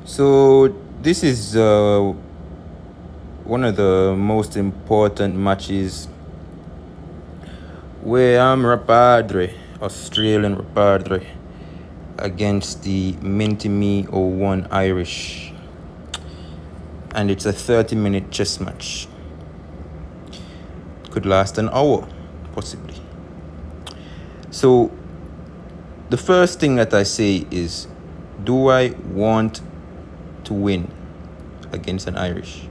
So this is one of the most important matches where I'm Rapadre, Australian Rapadre, against the Minty Me 01 Irish. And it's a 30-minute chess match. Could last an hour, possibly. So the first thing that I say is, do I want to win against an Irish?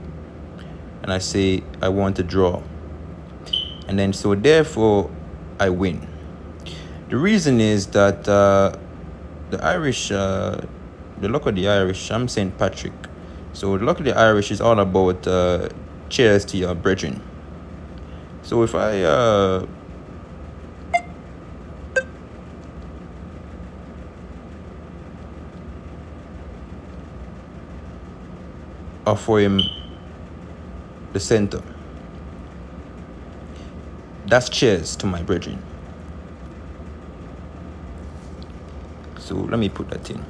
And I say I want to draw. And then so therefore I win. The reason is that the Irish, the luck of the Irish, I'm St. Patrick. So the luck of the Irish is all about cheers to your brethren. So if I offer him the center, that's cheers to my brethren. So let me put that in.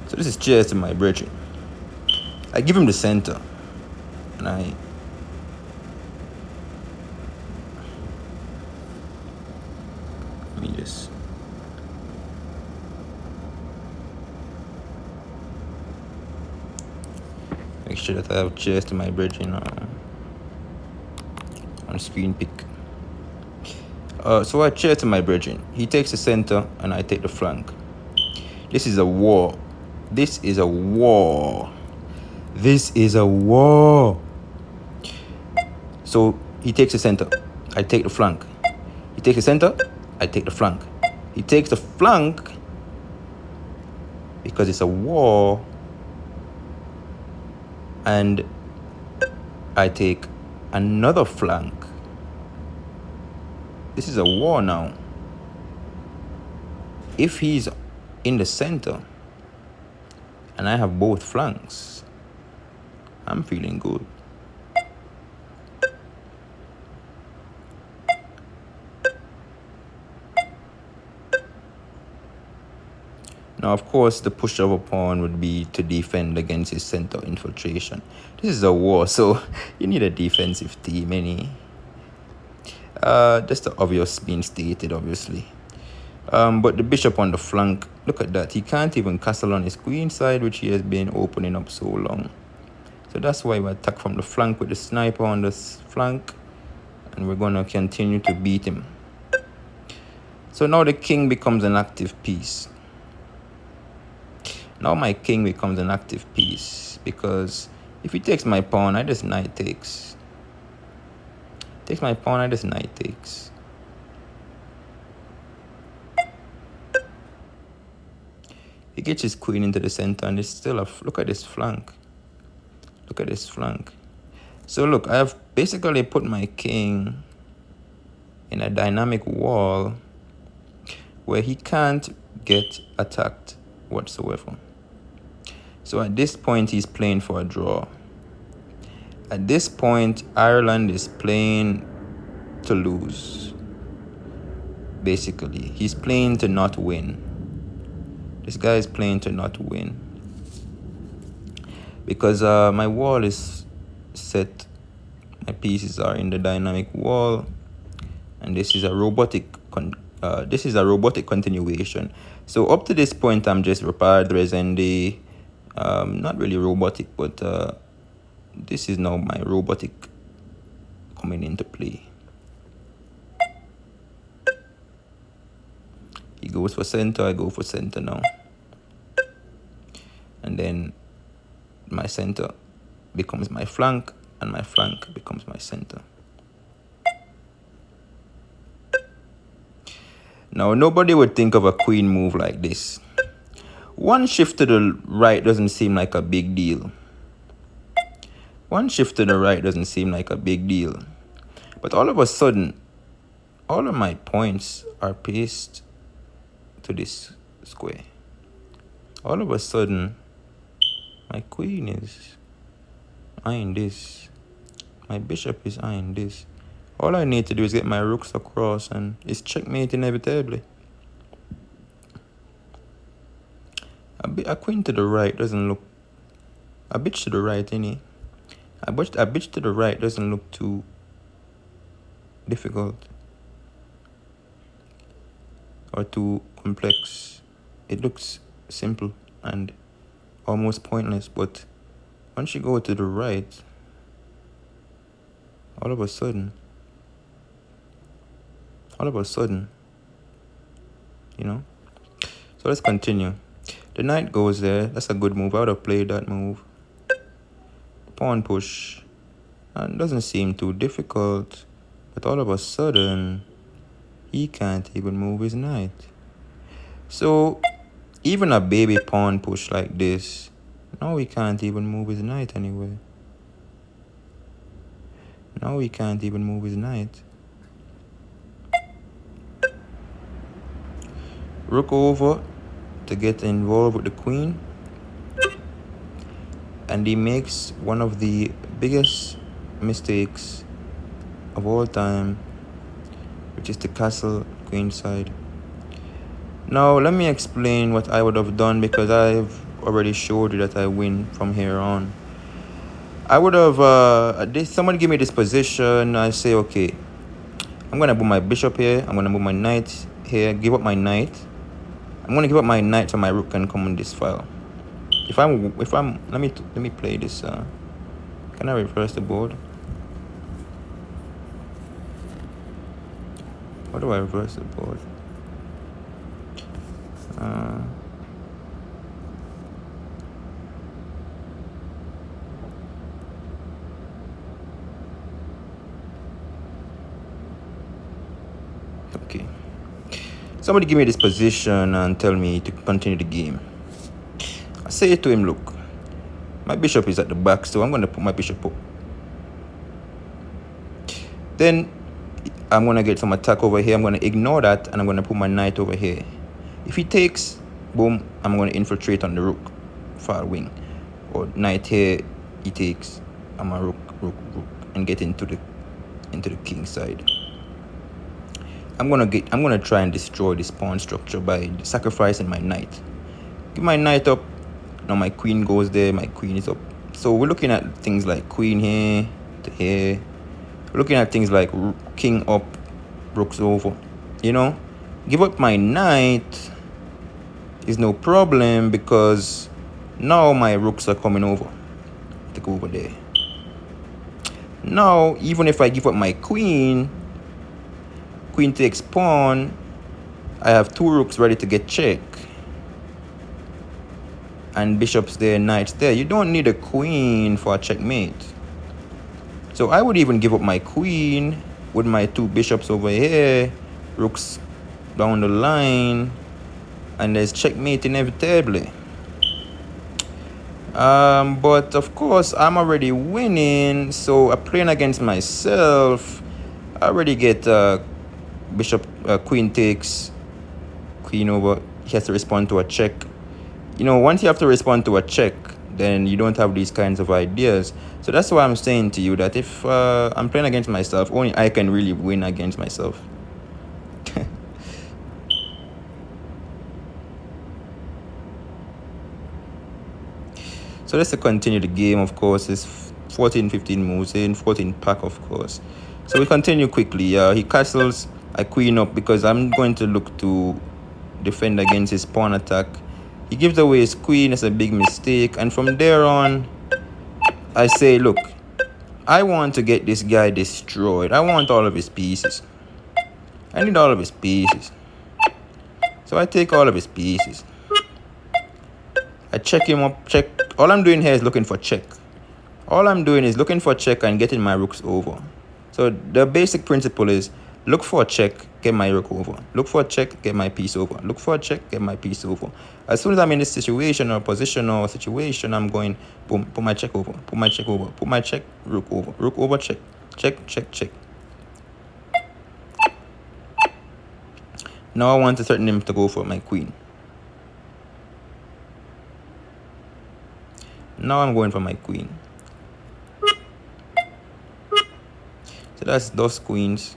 So this is cheers to my brethren. I give him the center, and let me just make sure that I have cheers to my brethren on screen pick. So I cheer to my brethren. He takes the center and I take the flank. This is a war. This is a war. This is a war. So he takes the center. I take the flank. He takes the center. I take the flank. He takes the flank because it's a war. And I take another flank. This is a war now. If he's in the center and I have both flanks, I'm feeling good. Now, of course, the push of a pawn would be to defend against his center infiltration. This is a war, so you need a defensive team, just the obvious being stated, obviously. But the bishop on the flank, look at that. He can't even castle on his queen side, which he has been opening up so long. So that's why we attack from the flank with the sniper on the flank. And we're going to continue to beat him. So now the king becomes an active piece. Now my king becomes an active piece. Because if he takes my pawn, I just knight takes. Takes my pawn, I just knight takes. He gets his queen into the center and it's still a... Look at this flank. Look at this flank. So look, I have basically put my king in a dynamic wall where he can't get attacked whatsoever. So at this point, he's playing for a draw. At this point, Ireland is playing to lose. Basically, he's playing to not win. This guy is playing to not win. Because my wall is set. My pieces are in the dynamic wall. And this is a robotic continuation. So up to this point, I'm just Rapadre Zxnday. Not really robotic, but this is now my robotic coming into play. He goes for center, I go for center now. And then my center becomes my flank, and my flank becomes my center. Now, nobody would think of a queen move like this. One shift to the right doesn't seem like a big deal. One shift to the right doesn't seem like a big deal. But all of a sudden, all of my points are placed to this square. All of a sudden, my queen is eyeing this. My bishop is eyeing this. All I need to do is get my rooks across and it's checkmate inevitably. A queen to the right doesn't look... A bitch to the right, innit? A bitch to the right doesn't look too difficult or too complex. It looks simple and almost pointless, but once you go to the right, all of a sudden, you know. So let's continue. The knight goes there. That's a good move. I would have played that move. Pawn push. And it doesn't seem too difficult, but all of a sudden, he can't even move his knight. So even a baby pawn push like this, now he can't even move his knight anyway. Now he can't even move his knight. Rook over to get involved with the queen. And he makes one of the biggest mistakes of all time, which is the castle queenside. Now let me explain what I would have done, because I've already showed you that I win from here on. I would have someone give me this position. I say, okay, I'm gonna put my bishop here, I'm gonna move my knight here, give up my knight. I'm gonna give up my knight so my rook can come on this file. If I'm let me play this. Can I reverse the board? How do I reverse the board? Okay. Somebody give me this position and tell me to continue the game. I say to him, look, my bishop is at the back, so I'm going to put my bishop up. Then I'm going to get some attack over here. I'm going to ignore that, and I'm going to put my knight over here. If he takes, boom, I'm going to infiltrate on the rook, far wing. Or knight here, he takes, I'm a rook, and get into the king side. I'm gonna try and destroy this pawn structure by sacrificing my knight. Give my knight up. Now my queen goes there. My queen is up. So we're looking at things like queen here to here. We're looking at things like king up, rooks over. You know, give up my knight is no problem, because now my rooks are coming over to go over there. Now, even if I give up my queen takes pawn, I have two rooks ready to get check. And bishops there, knights there. You don't need a queen for a checkmate. So I would even give up my queen with my two bishops over here, rooks down the line, and there's checkmate inevitably. But of course, I'm already winning, so I'm playing against myself. I already get bishop, queen takes, queen over. He has to respond to a check. You know, once you have to respond to a check, then you don't have these kinds of ideas. So that's why I'm saying to you that if I'm playing against myself, only I can really win against myself. So let's continue the game. Of course, it's 14-15 moves in, 14 pack, of course. So we continue quickly. He castles. I queen up because I'm going to look to defend against his pawn attack. He gives away his queen. That's a big mistake. And from there on, I say, look, I want to get this guy destroyed. I want all of his pieces. I need all of his pieces. So I take all of his pieces. I check him up, check. All I'm doing here is looking for check. All I'm doing is looking for check and getting my rooks over. So the basic principle is look for a check, get my rook over. Look for a check, get my piece over. Look for a check, get my piece over. As soon as I'm in this situation or position or situation, I'm going, boom, put my check over, put my check over, put my check, rook over, check, check, check, check. Now I want to threaten him to go for my queen. Now I'm going for my queen. So that's those queens.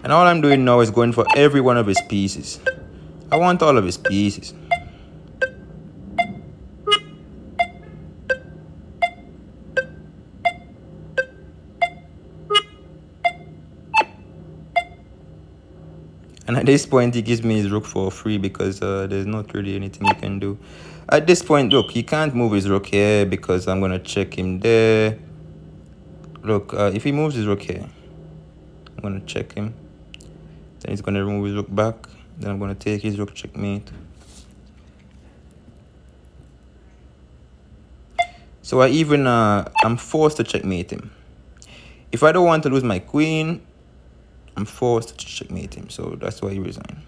And all I'm doing now is going for every one of his pieces. I want all of his pieces. And at this point, he gives me his rook for free because there's not really anything he can do. At this point, look, he can't move his rook here because I'm going to check him there. Look, if he moves his rook here, I'm going to check him. Then he's going to remove his rook back. Then I'm going to take his rook, checkmate. So I'm forced to checkmate him. If I don't want to lose my queen, I'm forced to checkmate him. So that's why he resigned.